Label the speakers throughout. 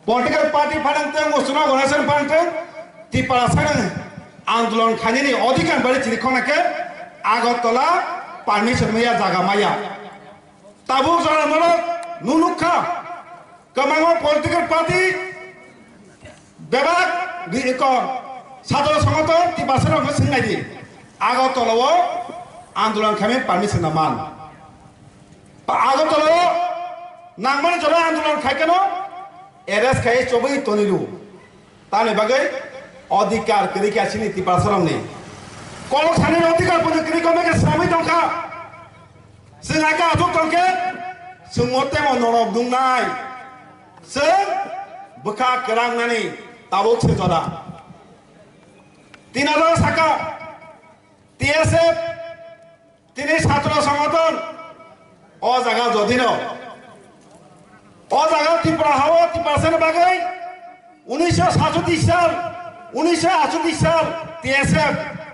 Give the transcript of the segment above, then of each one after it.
Speaker 1: Political party pananteng usuna gonasan pananteng ti parasan आंदोलन खाने अधिकार बारे चिलिखना के आगरतला परमिशन मैया जागा मैया ताबू जरा मनो नुनुखा कमांगो पॉलिटिकल पार्टी बेबाक को साधारण संगठन तिबासर में सिंगाई दी आगरतला वो आंदोलन खाने परमिशन न मान आगरतला नांगमन जरा आंदोलन खाए के नो एरेस खाए चौबई तोनिलू ताने बागे अधिकार करी क्या चीनी तिपासरम ने कॉलों खाने में अधिकार पुण्य करी को में के श्रमिक टंका सिंगाका अधूक टंके सुमोते में नौरव दुंगाई सिंग बुका करांग ननी ताबुक से जोड़ा 3000 साका TSF तीन छात्र संगठन और जगह जोधिनो और जगह तिपरा हवा तिपासन बागई 1937 साल 1938 साल TSF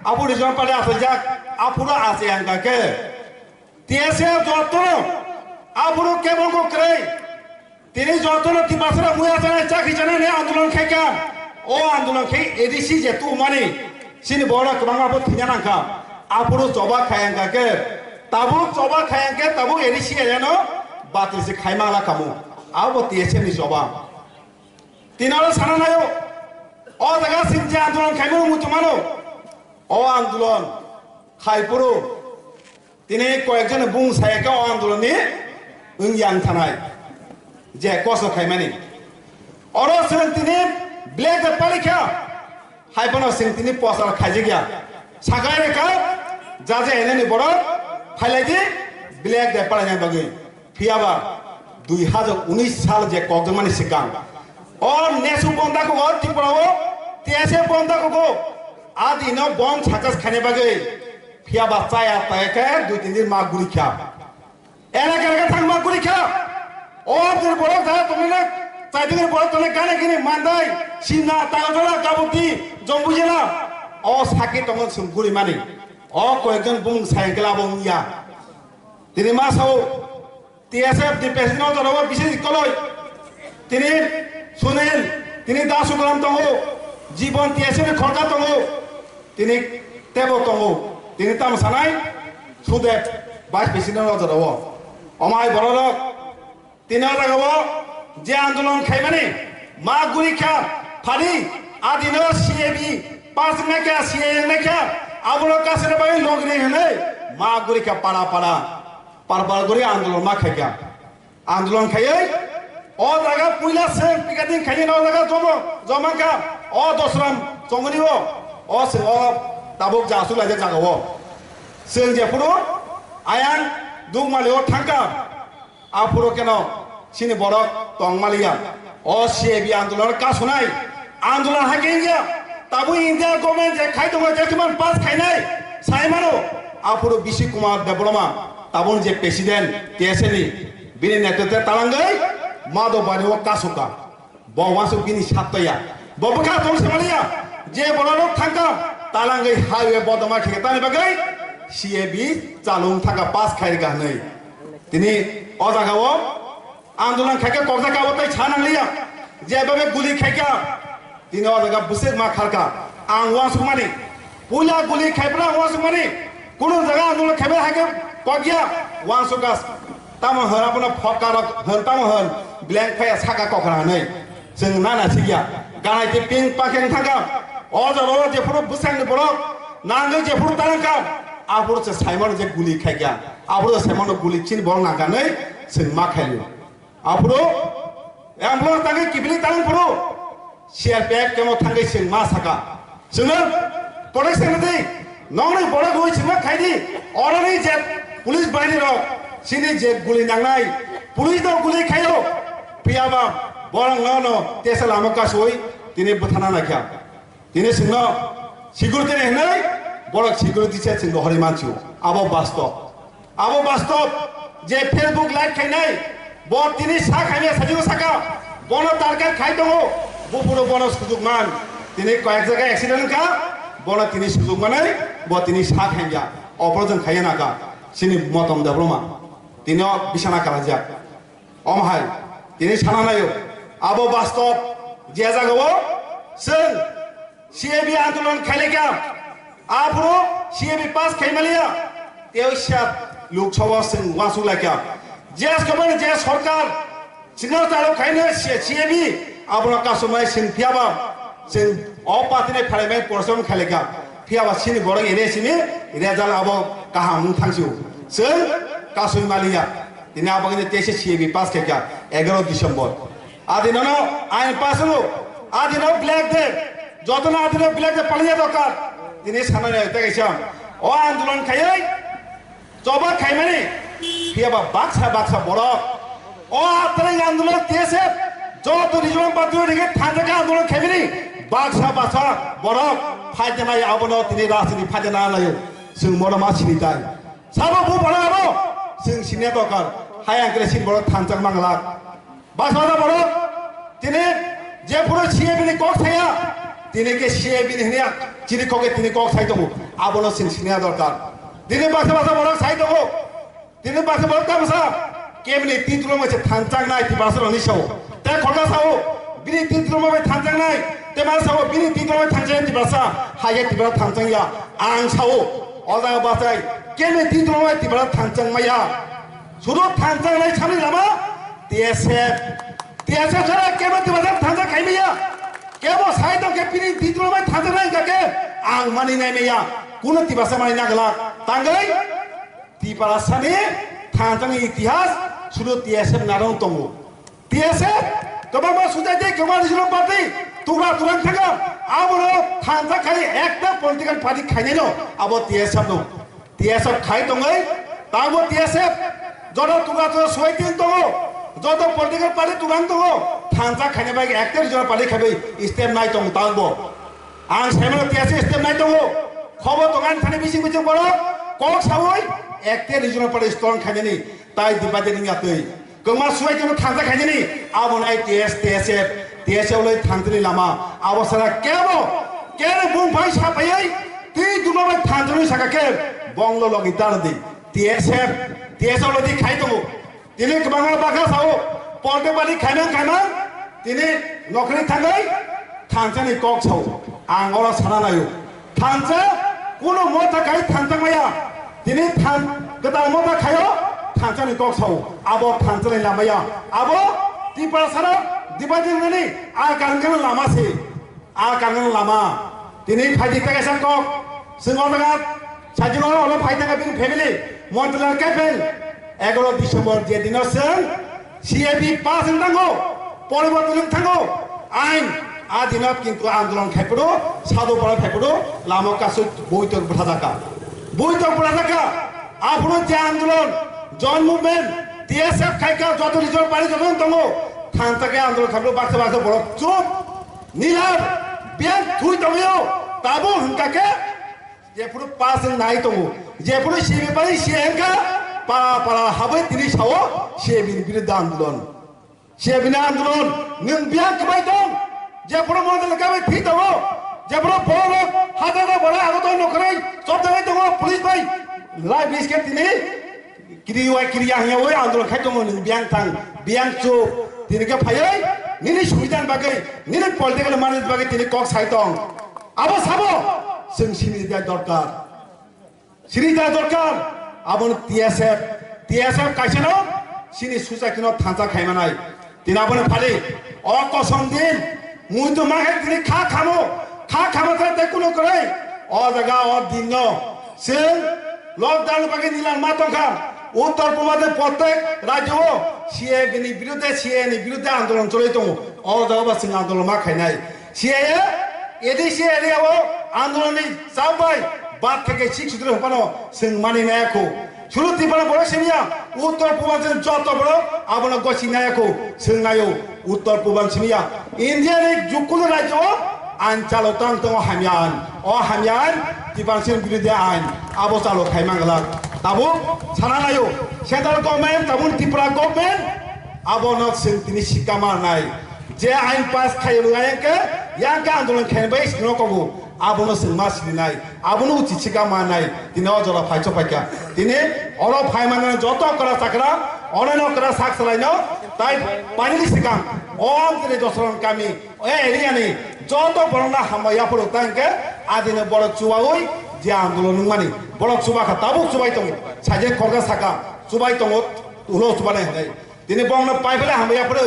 Speaker 1: abu di jalan pada sejak apura ASEAN kake TSF jotono apuru kebon ko kre tini jotono tibasara muya sana caki jana ne आंदोलन keka o आंदोलन ke edisi jetu mani sini bora kebang apu tinjana ka apuru coba kayang kake tabu edisi aja no batil se kaimang la kamu abu TSF ni coba tinala sana na yo और जगह सिंचे आंदोलन खाइबो मुतमानो ओ आंदोलन खाइपुरो तिने कয়েকজন बुं Sayaka ओ आंदोलन नि उंयां थानाय जे कसो खाइमानि और सिं तिने ब्लैक द पालिका हाइपनो सिं तिने पोस्टर खाइजे गया सागाय रेखा जाजे एनेनि बड़ फाइलाइदि ब्लैक द पालिका बगे फियाबा 2019 साल जे कगमानि सिगां और नेसु बंदा को और तिपराओ तेसे बंदा को आदि न बम छाकस खाने बगे फिया बच्चा या तयके 2-3 दिन माग गुली खा एना करके थांग माग गुली खा और दिन बड़ा था तुमने चाइदिन बड़ा तने गाने किने मानदाई सिना तागला गाबुती जम्बुजेला और साके तंगन सुंगुरी मानी और कয়েকজন बुं साइकेला बंगिया तिनि मासो TSF डिपेशनल जरावा विशेष कलय तिनि सुनील तिनी दासुग्राम तंगो जीवन TSF खरका तंगो तिनी तेबो तंगो तिनी ताम सानाय सुदेब बास प्रेसिडेंट जरावो अमाय बरलक तिनी लगावो जे आंदोलन खाइमाने मा गुरी खा फारी आदिनो CAB पास में क्या CAA में क्या आबुलो कासरे बाई लोग नहीं हने मा गुरी खा पाड़ा पर गुरी आंदोलन मा खाइया आंदोलन खाइए और जगह पुइला से पिकादिन खाइए ना जगह जमा का और दोसराम चंगनी वो और से ताबुक जासु लाजे जागा वो सिंग जेपुरो आयान दुगमाली और थांका आपुरो केनो सिनी बड़क तंगमालिया और CAB आंदोलन का सुनाई आंदोलन हाकिंगिया ताबु इंडिया गवर्नमेंट जे खाइ दङ जे किमान पास खाइनाय साइमानो आपुरो बिसि कुमार देबरमा ताबुन जे प्रेसिडेंट TSF नि बिनि नेतृत्व तालांगै मादो बानी वो कासुका बवासु बिनी सातया बबका तों सेमालिया जे बड़लो थांका तालांगै हाईवे बदमा खेतानि बगै CAB चालुं थाका पास खाइगा नै तिनी अजागाव आंदोलन खाइका कगजा कावतै छानांलिया जेबाबे गुली खाइका तिनी अजागा बुसे मा खारका आं वासुमानि पुला गुली खाइब्रा वासुमानि कुनु जगह आंदोलन खाइबे हाके कगिया वासुकास ताम हन अपना फकार हन ताम हन ब्लैंक फाया साका कखरा नै जों नाना सिगिया गानायते पिं पाकें थांगा अजरो जेफोर बुसांनि बर नांगै जेफोर तांका आफोर से साइमन जे गुली खाइया आफोर साइमन गुली चिन बर नागानै जों मा खाइयो आफोर एम्बुलेंस तांगै किबली तां फरो CRPF केमो थांगै जों मा साका जोङो प्रोटेक्शन दे नंनै बड़ गय सिमा खाइदि अरनै जे पुलिस बाहिनी र सिनी जे गुली नांनाय पुलिस दो गुली खायो पियाबा बरं न तेसा लामा कासोय तिने बुथाना नाख्या तिने सिंह सिक्युरिटी ने हनै बरक सिक्युरिटी से सिंह हरि मानसियो आबो वास्तव जे फेसबुक लाइव खाइनाय ब तिने सा खाइने साजियो साका बन टारगेट खाइ दङ बुपुरो बन सुजुग मान तिने कयेक जायगा एक्सिडेंट का बन तिने सुजुग मानै ब तिने सा खाइया अप्रजन खाइया नाका सिनी मतम देब्रमा तिने बिसाना कालाजिया अमहाय तिने साना नायो abo bastop je jagawo sing CAB आंदोलन खाले क्या आप लोग CAB पास खाई मलिया ये शायद लोकसभा से वासुला क्या जैस कबर जैस सरकार सिंगल तारो खाई ने CAB आप लोग का समय सिंह फियाबा सिंह और पार्टी ने फले में परसों खाले क्या फियाबा सिंह बोलेंगे इन्हें सिंह इन्हें जाल अब कहाँ मुंथांगसियो सिंह का सुन मलिया इन्हें आप अगर तेज़ CAB पास क्या 11 दिसंबर आदिनों आइन पास लो आदिनों ब्लैक डे যতনা আদিনে বিলাকে পালিয়ে দরকার জিনিস সামনে দেখাইছাম ও আন্দোলন খাই জবা খাই মানে ফিয়াবা বাক্সা বড় ও আত্রাই আন্দোলন তেসে যত রিজন পাত্র দিকে থাকা আন্দোলন খাইনি বাক্সা বড় ফাইতে নাই আবনো তিনি রাজনীতি ফাইতে না নাই जों বড় মাছিনি তাই সাবো বু বড় আবো जों সিনে দরকার হাই আঙ্কেলে সিন বড় থানচাক মাংলা বাক্সা বড় তিনি যে পুরো CAB কক থায়া তিনি কে CAB নিয়া চিনি কোকে তিনি কক সাই দবো আবনো সিনসিনিয়া দরকার তিনি বাসা বড় সাই দবো তিনি বাসা বড় কামসা কেমনি তিন তুলো মছে থানচাং নাই তি বাসা নিসাও তে খকা সাও বিনি তিন তুলো মবে থানচাং নাই তে মা সাও বিনি তিন তুলো থানচাং তি বাসা হায়ে তি বাসা থানচাং ইয়া আং সাও অজা বাসাই কেমনি তিন তুলো মবে তি বাসা থানচাং মাইয়া শুধু থানচাং নাই সামনে লামা টিএসএফ ছাড়া কেমন তি বাসা থানচাং খাইমিয়া কেবল সাইড কে পিনি দিতুল ভাই থাজে নাই কাকে আং মানি নাই মেয়া কোন তিবাসা মানি নাগলা তাঙ্গাই তিপারাসানে থানচাংনি ইতিহাস শুধু টিএসএফ নারং তঙ্গো টিএসএফ কবা সুজাই দে কবা রিজনাল পার্টি তোমরা তুরাং থাকা আবো থানচা খাই একটা পলিটিক্যাল পার্টি খাইনে নো আবো টিএসএফ খাই তঙ্গাই তাবো টিএসএফ যত তোমরা তো সইতিন তঙ্গো যত পলিটিক্যাল পার্টি তুরাং তঙ্গো থানচা খাইনে বাই একটা রিজনাল পার্টি খাবে স্টেপ নাই তঙ্গো তাঙ্গো आं साइमन टीएसए स्टेप नाइ दङ खबर दगान थाने बिसिं बिसिं बड़ कक सावै एकटे रिजनल पार्टी स्ट्रं खाइनि ताइ दिबादे नियातै गमा सुवाइ जनो थांजा खाइनि आबन आइ टीएसए लय थांजनि लामा अबसरा केबो केरे बुंफाइ साफायै ति दुलबाय थांजनि साकाके बंगलो लगि तारदि टीएसए लदि खाइ दङ दिनै गोबां बागा साव पलटे पार्टी खाइना दिनै नखरि थाङै थांजानि कक साव आं अरा साना नायो थांजा कुनो मथा खाइ थांजा माया दिनै थां गोदान मथा खायो थांजानि कक साव आबो थांजानि लामाया आबो तिपासारा दिबादिननि आ गांगन लामासे आ गांगन लामा दिनै फाइदि कायसा कक जों अनगा साजिनो अल फाइदागा बिनि फेमिलि मन्थलार कैफेल 11 डिसेम्बर जे दिनाव जों CAB पास नांगौ परिबर्तन थांगौ आइन आदिनाथ किंतु आंदोलन खाइपड़ो साधु पड़ा खाइपड़ो लामो कासो बोइतर बुढ़ादाका आपनो जे आंदोलन जन मुभमेंट टीएसएफ खाइका जत रिजन पारि जन तंगो थांताके आंदोलन खाइपड़ो बाक्सा बड़ चुप नीलार बियान थुइ तंगयो ताबो हुनकाके जे पुरो पास नाइ तंगो जे पुरो सीबी पारि सीएनका पारा हाबै तिनि सावो सीबी बिरुद्ध आंदोलन नों बियान कबाय दं जे पुरो मदल लगाबे थि दङ जे पुरो बड़ हाजारा बड़ा आगत नखरै सब जगह दङ पुलिस भाई लाइ बिस्के तिनि क्रिया हियावै आंदोलन खाइ दङ नों बियान थां बियान चो तिनिके फायै निनि सुबिदान बागै निनि पलिटिकल मानेज बागै तिनि कक साइ दं आबो साबो जों सिनिदा दरकार आबो टीएसएफ काइसेनो सिनि सुजाकिनो थांजा खाइमानाय तिनाबो फालि अ कसम दिन मुई तो मागे तिनि खा खामो ते कुनो करे अ जगह अ दिन से लकडाउन बागे निलान मा तंखा उत्तर पूर्व प्रत्येक राज्य CAB नि विरुद्ध आंदोलन चलै दङ अ जगह बा सिं आंदोलन मा खाइनाय CAA एडिसि एरियाव आंदोलन नि जाबाय बात থেকে 6 सुद्र हपानो जों मानिनायखौ सुरुति बड़ा बड़ा सेमिया उत्तर पूर्वांचल जत बड़ा आबनो गसि नायको जों नायो उत्तर पूर्वांचलिया इंडिया नि जुकुल राज्य आइन चालो तां दङ हामियान दिबांसिन विरुद्ध आइन आबो चालो खाइमांगला ताबो साना नायो सेंट्रल गवर्नमेंट ताबो त्रिपुरा गवर्नमेंट आबनो जों तिनि सिका मारनाय जे आइन पास खाइलायके याका आंदोलन खाइबाय सिनो कबो आबनो जों मा सिनाय आबनो उचिका मानाय दिनै अजरा फाइचो फाइका दिनै अर फाइमाना जत करा साकरा अनैन करा साक सलाइनो ताइ पानिनि सिगां om tini dosron kami area ni joto borona hamaya poro tangke adine borok chubaoi je andolon mani borok chuba kha tabuk chubai tong saje korga saka chubai tong ulo chubane hai tini bongna paibela hamaya poro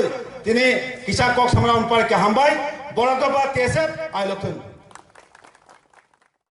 Speaker 1: tini kisa kok samra on par ke hambai borok ba tesep ai lokun